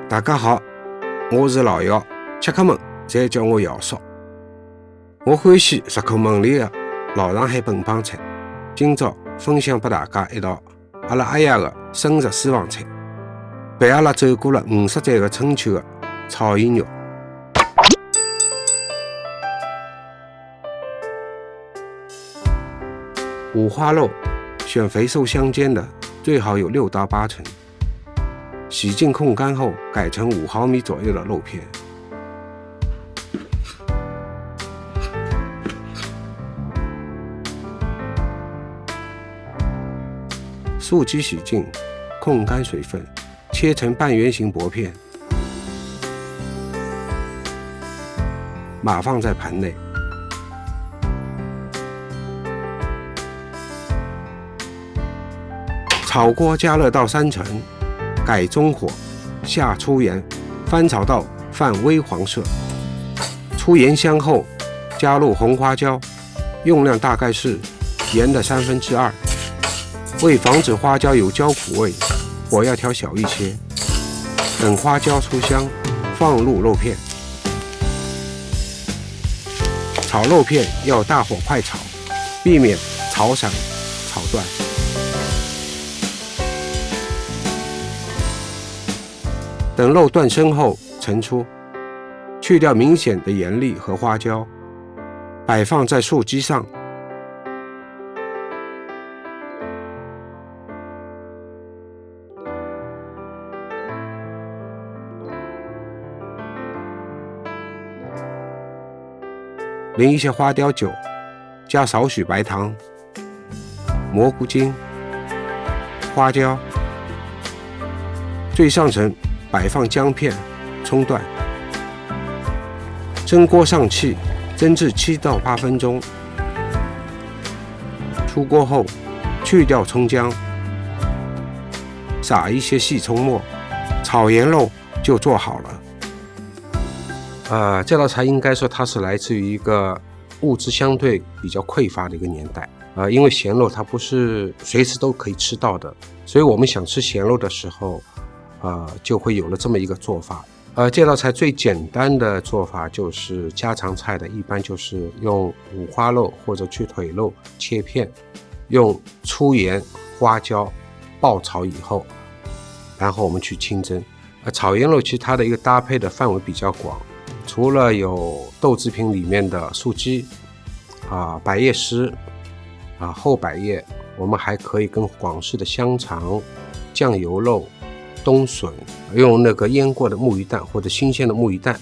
大家好，我是老姚，吃客们侪叫我姚叔。我欢喜入口门里的老上海本帮菜，今朝分享给大家一道阿拉阿爷的生食私房菜，陪阿拉走过了50载的春秋的炒盐肉。五花肉选肥瘦相间的，最好有6到8寸。洗净控干后，改成5毫米左右的肉片。素鸡洗净，控干水分，切成半圆形薄片，码放在盘内。炒锅加热到3成。改中火，下粗盐，翻炒到泛微黄色。出盐香后，加入红花椒，用量大概是盐的2/3。为防止花椒有焦苦味，火要调小一些。等花椒出香，放入肉片。炒肉片要大火快炒，避免炒散、炒断。等肉断生后盛出，去掉明显的盐粒和花椒，摆放在素鸡上。淋一些花雕酒，加少许白糖、蘑菇精、花椒，最上层摆放姜片、葱段，蒸锅上气，蒸至7到8分钟。出锅后，去掉葱姜，撒一些细葱末，炒盐肉就做好了。这道菜应该说它是来自于一个物质相对比较匮乏的一个年代。因为咸肉它不是随时都可以吃到的，所以我们想吃咸肉的时候。就会有了这么一个做法。这道菜最简单的做法就是家常菜的，一般就是用五花肉或者去腿肉切片，用粗盐、花椒爆炒以后，然后我们去清蒸。炒盐肉其实它的一个搭配的范围比较广，除了有豆制品里面的素鸡、百叶丝、厚百叶，我们还可以跟广式的香肠、酱油肉、冬笋，用那个腌过的木鱼蛋或者新鲜的木鱼蛋